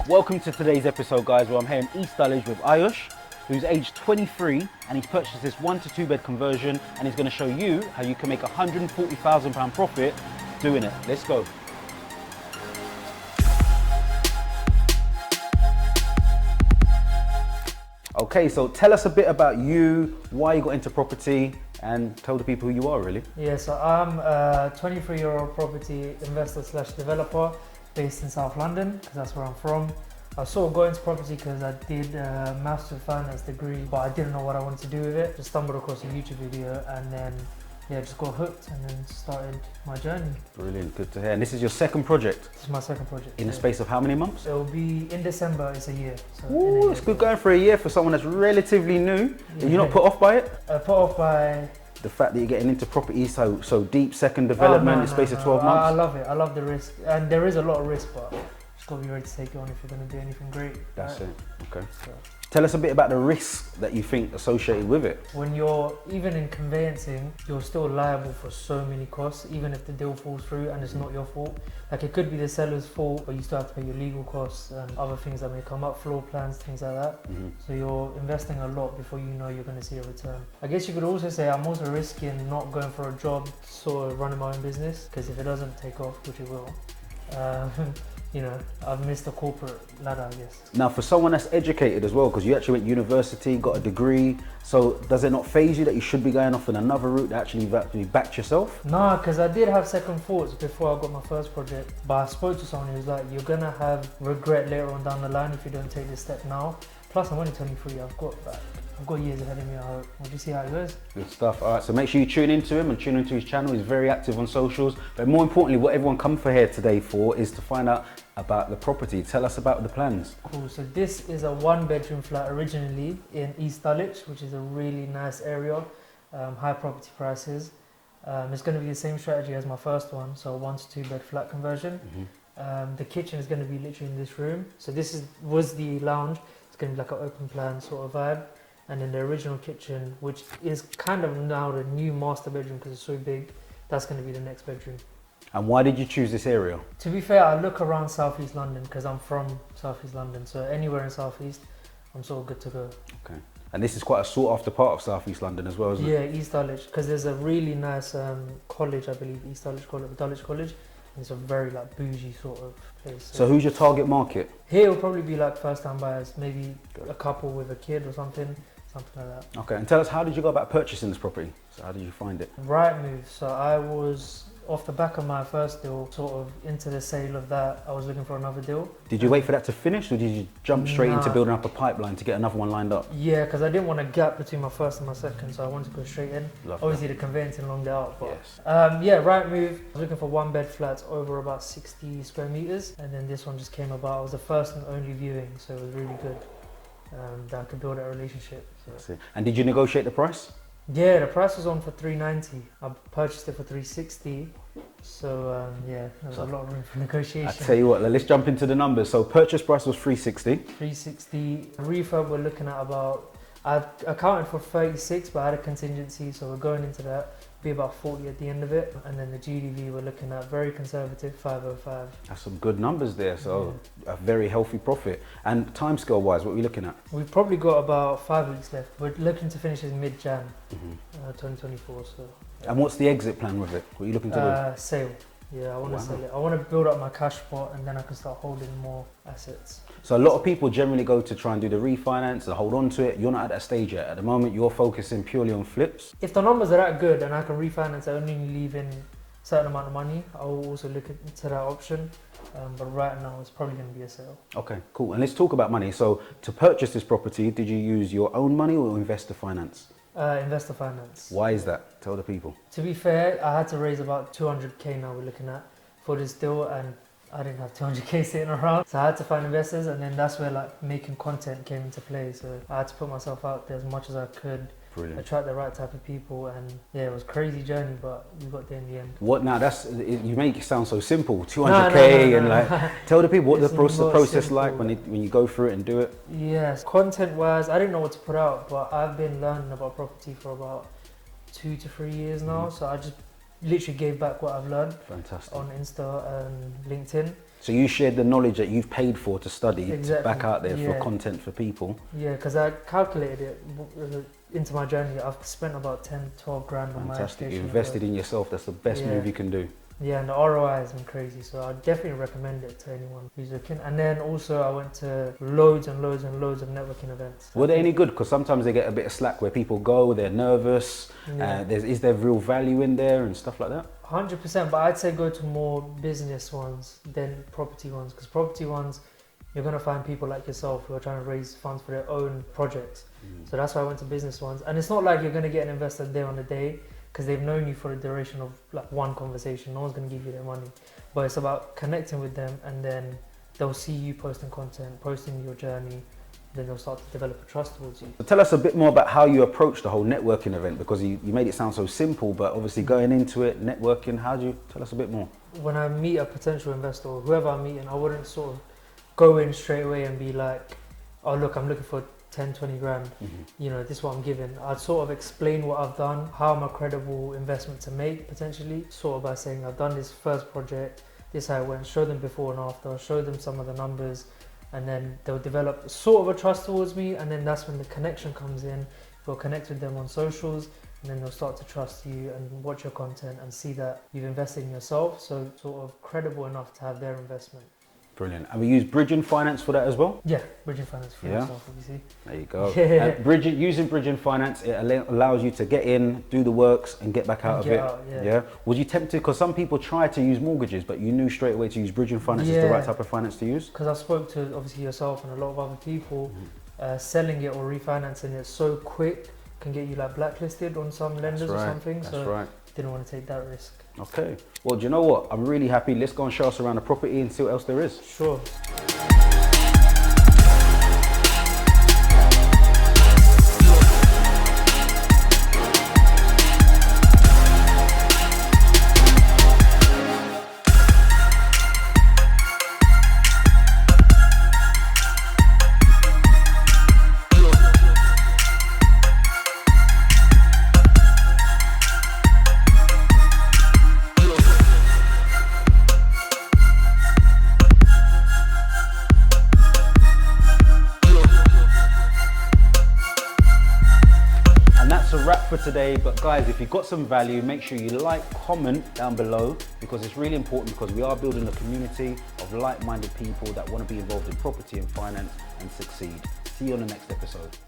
Welcome to today's episode, guys, where I'm here in East Dulwich with Ayush, who's aged 23, and he's purchased this 1 to 2 bed conversion, and he's going to show you how you can make £140,000 profit doing it. Let's go. Okay, so tell us a bit about you, why you got into property, and tell the people who you are, really. Yeah, so I'm a 23-year-old property investor slash developer based in South London, because that's where I'm from. I sort of got into property because I did a Master of Finance degree, but I didn't know what I wanted to do with it. Just stumbled across a YouTube video and then, yeah, just got hooked and then started my journey. Brilliant, good to hear. And this is your second project? This is my second project. In the space of how many months? It will be in December, it's a year. So ooh, it's good going for a year for someone that's relatively new. Yeah. Are you not put off by it? Put off by... The fact that you're getting into property so deep, second development in the space of 12 months? I love it. I love the risk. And there is a lot of risk, but just got to be ready to take it on if you're going to do anything great. That's right? it. Okay. So. Tell us a bit about the risks that you think associated with it. When you're, even in conveyancing, you're still liable for so many costs, even if the deal falls through and it's not your fault. Like, it could be the seller's fault, but you still have to pay your legal costs and other things that may come up, floor plans, things like that. So you're investing a lot before you know you're going to see a return. I guess you could also say I'm also risking not going for a job, sort of running my own business, because if it doesn't take off, which it will, you know, I've missed the corporate ladder, I guess. Now, for someone that's educated as well, because you actually went to university, got a degree, so does it not faze you that you should be going off in another route that actually backed yourself? No, because I did have second thoughts before I got my first project, but I spoke to someone who was like, you're gonna have regret later on down the line if you don't take this step now. Plus, I'm only 23, I've got years ahead of me, I hope. We'll just see how it goes. Good stuff. All right, so make sure you tune into him and tune into his channel. He's very active on socials. But more importantly, what everyone come for here today for is to find out about the property. Tell us about the plans. Cool, so this is a 1-bedroom flat originally in East Dulwich, which is a really nice area, high property prices. It's going to be the same strategy as my first one, so a 1 to 2 bed flat conversion. The kitchen is going to be literally in this room. So this was the lounge. It's going to be like an open plan sort of vibe. And then the original kitchen, which is kind of now the new master bedroom because it's so big, that's going to be the next bedroom. And why did you choose this area? To be fair, I look around South East London because I'm from South East London, so anywhere in South East, I'm sort of good to go. Okay. And this is quite a sought after part of South East London as well, isn't it? Yeah, East Dulwich, because there's a really nice college, I believe, East Dulwich College. It's a very like bougie sort of place. So who's your target market? Here will probably be like first time buyers, maybe a couple with a kid or something like that. Okay, and tell us, how did you go about purchasing this property? So how did you find it? Rightmove. So I was off the back of my first deal, sort of into the sale of that. I was looking for another deal. Did you wait for that to finish, or did you jump straight into building up a pipeline to get another one lined up? Yeah, because I didn't want a gap between my first and my second, so I wanted to go straight in. Love Obviously that. The conveyancing longed out, but yes. Yeah, Rightmove. I was looking for 1-bed flats over about 60 square meters, and then this one just came about. It was the first and only viewing, so it was really good. That I could build that relationship. So. And did you negotiate the price? Yeah, the price was on for 390. I purchased it for 360. So yeah, there was a lot of room for negotiation. I tell you what, let's jump into the numbers. So purchase price was 360. 360. Refurb, we're looking at about, I accounted for 36, but I had a contingency, so we're going into that. Be about 40 at the end of it, and then the GDV we're looking at very conservative, 505. That's some good numbers there, so a very healthy profit. And timescale wise, what are we looking at? We've probably got about 5 weeks left. We're looking to finish in mid-Jan 2024. So. And what's the exit plan with it? What are you looking to do? Sale. Yeah, I want to sell it. I want to build up my cash pot, and then I can start holding more assets. So a lot of people generally go to try and do the refinance and hold on to it. You're not at that stage yet. At the moment, you're focusing purely on flips. If the numbers are that good and I can refinance, I only leave in a certain amount of money, I will also look into that option. But right now, it's probably going to be a sale. Okay, cool. And let's talk about money. So to purchase this property, did you use your own money or investor finance? Investor finance. Why is that? Tell the people. To be fair, I had to raise about 200k now we're looking at for this deal, and I didn't have 200k sitting around, so I had to find investors, and then that's where like making content came into play. So I had to put myself out there as much as I could. Brilliant. Attract the right type of people, and yeah, it was a crazy journey, but we got there in the end. What now? You make it sound so simple. 200k and like tell the people what the process like when you go through it and do it. Yes, content wise, I didn't know what to put out, but I've been learning about property for about 2 to 3 years now. So I just literally gave back what I've learned. Fantastic. On Insta and LinkedIn. So you shared the knowledge that you've paid for to study Exactly. back out there for Yeah. content for people. Yeah, because I calculated it into my journey. I've spent about 10, 12 grand on my Fantastic. You education. invested in yourself. That's the best Yeah. move you can do. Yeah, and the ROI has been crazy, so I definitely recommend it to anyone who's looking. And then also I went to loads and loads and loads of networking events. Were they any good? Because sometimes they get a bit of slack where people go, they're nervous. Yeah. Is there real value in there and stuff like that? 100%, but I'd say go to more business ones than property ones, because property ones, you're going to find people like yourself who are trying to raise funds for their own projects. So that's why I went to business ones. And it's not like you're going to get an investor there on the day, because they've known you for the duration of like one conversation. No one's going to give you their money, but it's about connecting with them, and then they'll see you posting content, posting your journey, then they'll start to develop a trust towards you. So tell us a bit more about how you approach the whole networking event, because you made it sound so simple, but obviously going into it, networking, how do you tell us a bit more? When I meet a potential investor or whoever I'm meeting, I wouldn't sort of go in straight away and be like, oh look, I'm looking for 10, 20 grand, you know, this is what I'm giving. I'd sort of explain what I've done, how I'm a credible investment to make potentially, sort of by saying I've done this first project, this is how it went, show them before and after, show them some of the numbers, and then they'll develop sort of a trust towards me, and then that's when the connection comes in. You'll connect with them on socials, and then they'll start to trust you and watch your content and see that you've invested in yourself, so sort of credible enough to have their investment. Brilliant. And we use bridging finance for that as well? Yeah, bridging finance for yourself, obviously. There you go. Yeah. Using bridging finance, it allows you to get in, do the works, and get back out of it. Yeah. Was you tempted? Because some people try to use mortgages, but you knew straight away to use bridging finance is the right type of finance to use? Because I spoke to obviously yourself and a lot of other people, selling it or refinancing it so quick can get you like blacklisted on some lenders or something. So didn't want to take that risk. Okay. Well, do you know what? I'm really happy. Let's go and show us around the property and see what else there is. Sure. A wrap for today, but guys, if you got some value, make sure you like, comment down below, because it's really important, because we are building a community of like-minded people that want to be involved in property and finance and succeed. See you on the next episode.